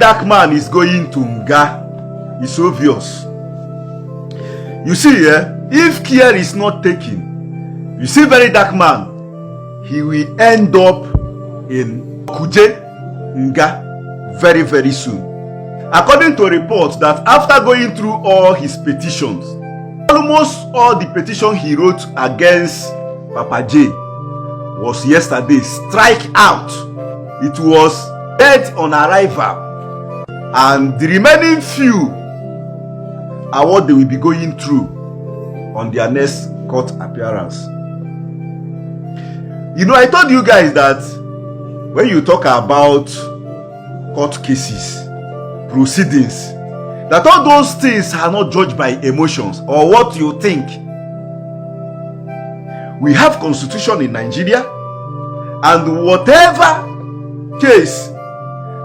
Verydarkman is going to Nga, it's obvious. You see, if care is not taken, you see Verydarkman, he will end up in Kuje, Nga, very, very soon. According to reports that after going through all his petitions, almost all the petition he wrote against Papa J was yesterday strike out. It was dead on arrival, and the remaining few are what they will be going through on their next court appearance. You know, I told you guys that when you talk about court cases, proceedings, that all those things are not judged by emotions or what you think. We have constitution in Nigeria, and whatever case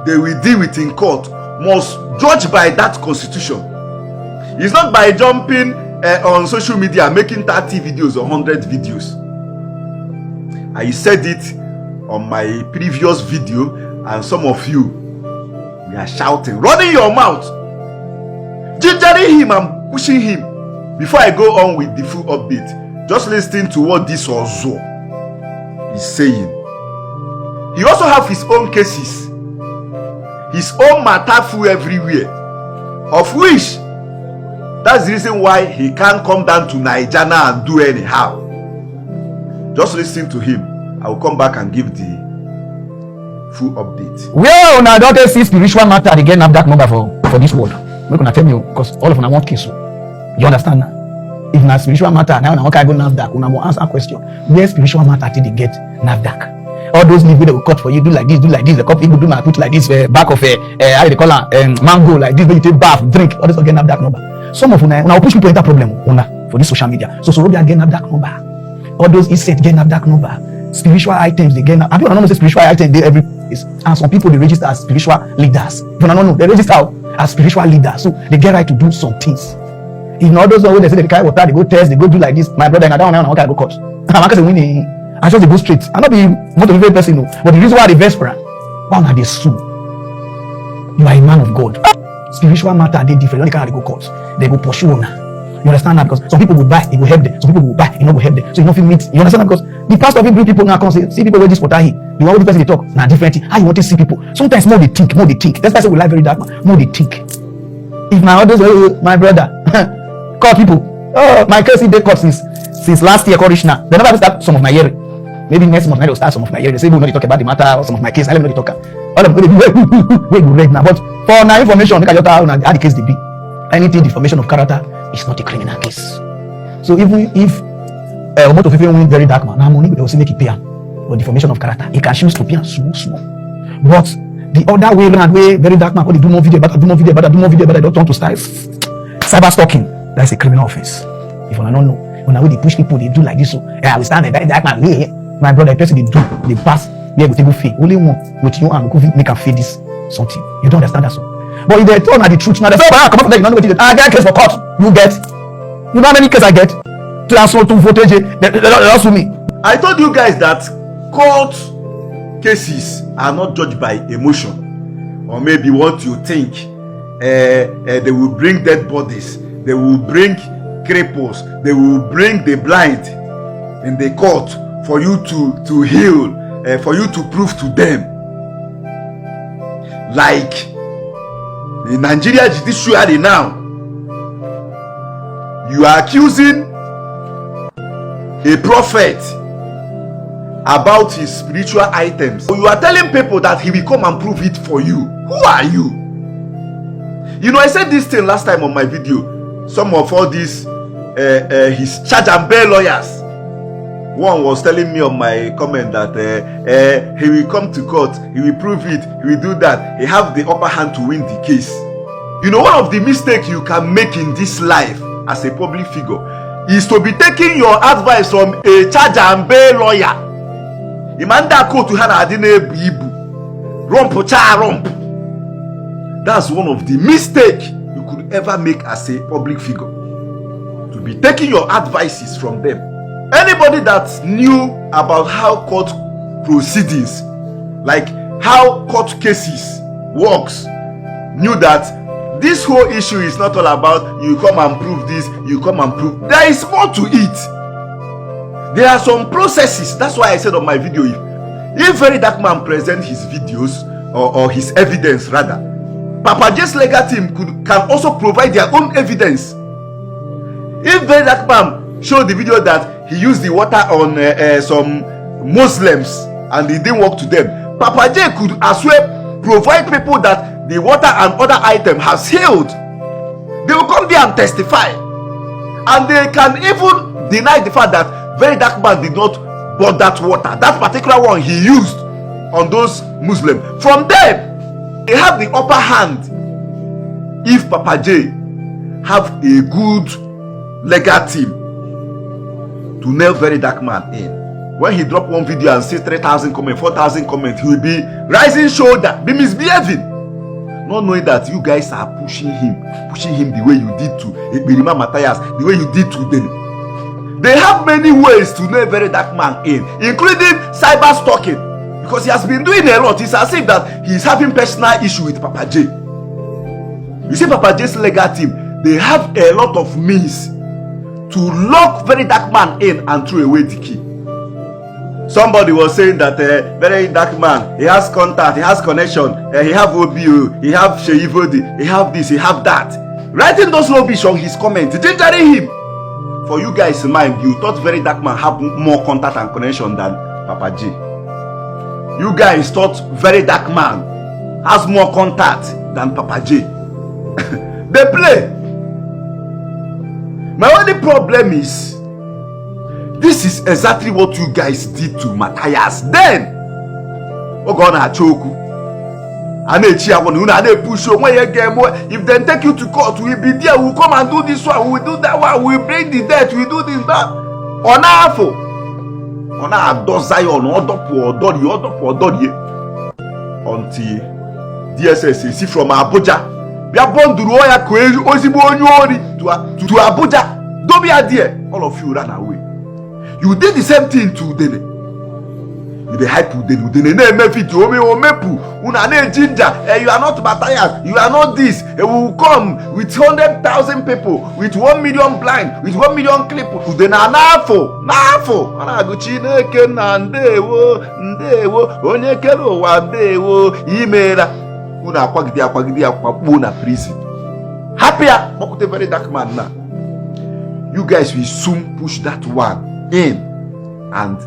they will deal with in court must judge by that constitution. It's not by jumping on social media making 30 videos or 100 videos. I said it on my previous video, and some of you are shouting, running your mouth, gingering him and pushing him. Before I go on with the full update, just listening to what this Ozo is saying. He also have his own cases, his own matafu everywhere, of which that's the reason why he can't come down to Nigeria and do anyhow. Just listen to him. I will come back and give the full update. Well, now don't see spiritual matter again. Have that number for this world. We're gonna tell you because all of them I want kiss you. You understand now? If not spiritual matter, now I go NAFDAC. Una will answer a question. Where spiritual matter did they get NAFDAC? All those leaves they will cut for you, do like this, do like this. The cup people do not put like this back of how do they call it, mango like this. When you take bath, drink, all this again NAFDAC number. Some of una will push people into problem for this social media. So we again NAFDAC number. All those insects get NAFDAC number. Spiritual items they get. I don't know say spiritual items they every is, and some people they register as spiritual leaders. If you don't know, they register as spiritual leaders, so they get right to do some things. If not those when they say they carry water, they go test, they go do like this. My brother and I don't know how I go court. I'm not winning. I just they go straight. I'm not being motivated person, no. But the reason why they desperate, why not they sue? You are a man of God. Spiritual matter they different. When they can't go court, they go pursue now. You understand that? Because some people will buy, it will help them. Some people will buy, it will help them. So you know if you meet, you understand that? Because the pastor will bring people now come say, see people where this water here. The one with the person they talk, now different. How you want to see people? Sometimes more they think, more they think. That's why I say we like very dark man. More they think. If my others, my brother, call people. Oh, my case they caught since last year, Corishna. They never start some of my year. Maybe next month, they'll start some of my year. They say we know they talk about the matter or some of my case. I let them know they talk. All of them we read now. But for now information, look at your how the case they be. Anything defamation of character is not a criminal case. So even if a lot of people win Verydarkman, now money they will say make it pay for defamation of character. He can choose to pay small. But the other way around, way Verydarkman, they do more video about, they don't want to start cyber stalking. That's a criminal offense. If I don't know, when I will they push people, they do like this. So I will stand there, Verydarkman, my brother, the person they do, they pass, they will take fee. Only one with you and make them feel this something. You don't understand that so. But if they tell me the truth now, they say, oh, come up there, you don't know what it is. I get a case for court. You get. You know how many cases I get? Transfer to footage. They don't sue me. I told you guys that court cases are not judged by emotion or maybe what you think. They will bring dead bodies. They will bring cripples. They will bring the blind in the court for you to heal, for you to prove to them. Like in Nigeria judiciary now, you are accusing a prophet about his spiritual items. So you are telling people that he will come and prove it for you. Who are you? You know, I said this thing last time on my video. Some of all these his charge and bail lawyers. One was telling me on my comment that he will come to court, he will prove it, he will do that. He have the upper hand to win the case. You know, one of the mistakes you can make in this life as a public figure is to be taking your advice from a charge and bail lawyer. Imanda ko to hana adine ibu. Romp cha romp. That's one of the mistakes you could ever make as a public figure. To be taking your advices from them. Anybody that knew about how court proceedings, like how court cases works, knew that this whole issue is not all about you come and prove this, you come and prove. There is more to it. There are some processes. That's why I said on my video, if Verydarkman present his videos or his evidence rather, Papa J's legal team can also provide their own evidence. If Verydarkman showed the video that he used the water on some Muslims and it didn't work to them, Papa J could as well provide people that the water and other item has healed. They will come there and testify, and they can even deny the fact that Verydarkman did not burn that water, that particular one he used on those Muslims. From them, they have the upper hand. If Papa J have a good legal team to nail Verydarkman in, when he drop one video and see 3,000 comments, 4,000 comments, he will be rising shoulder, be misbehaving, not knowing that you guys are pushing him the way you did to Ekperima Matthias, the way you did to them. They have many ways to nail Verydarkman in, including cyber stalking, because he has been doing a lot. It's as if that he's having personal issue with Papa J. You see, Papa J's legal team, they have a lot of means to lock Verydarkman in and throw away the key. Somebody was saying that Verydarkman, he has contact, he has connection, he have OBO, he have Sheivodi, he have this, he have that. Writing those rubbish on his comment, gingering him. For you guys' mind, you thought Verydarkman have more contact and connection than Papa J. You guys thought Verydarkman has more contact than Papa J. They play. My only problem is, this is exactly what you guys did to Matthias. Then, if they take you to court, we'll be there, we'll come and do this one, we'll do that one, we'll bring the debt, we'll do this, that. Until DSS see from Abuja. We are born to Abuja. Don't be a dear. All of you ran away. You did the same thing to Dene. You the hype with Dene. Dene name video me omepu. Una ne ginger. You are not Matthias. You are not this. We will come with 100,000 people, with 1 million blind, with 1 million clip. Dene nafo. Ana guchine kena ndewo. Onye kero wa ndewo. Imera. Una akwagidi akwabu na prison. Happier. Mokute Verydarkman na. You guys will soon push that one in and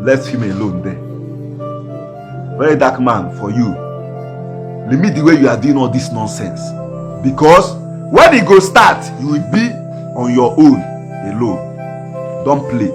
left him alone there. Verydarkman, for you, limit the way you are doing all this nonsense, because when it go start, you will be on your own alone. Don't play.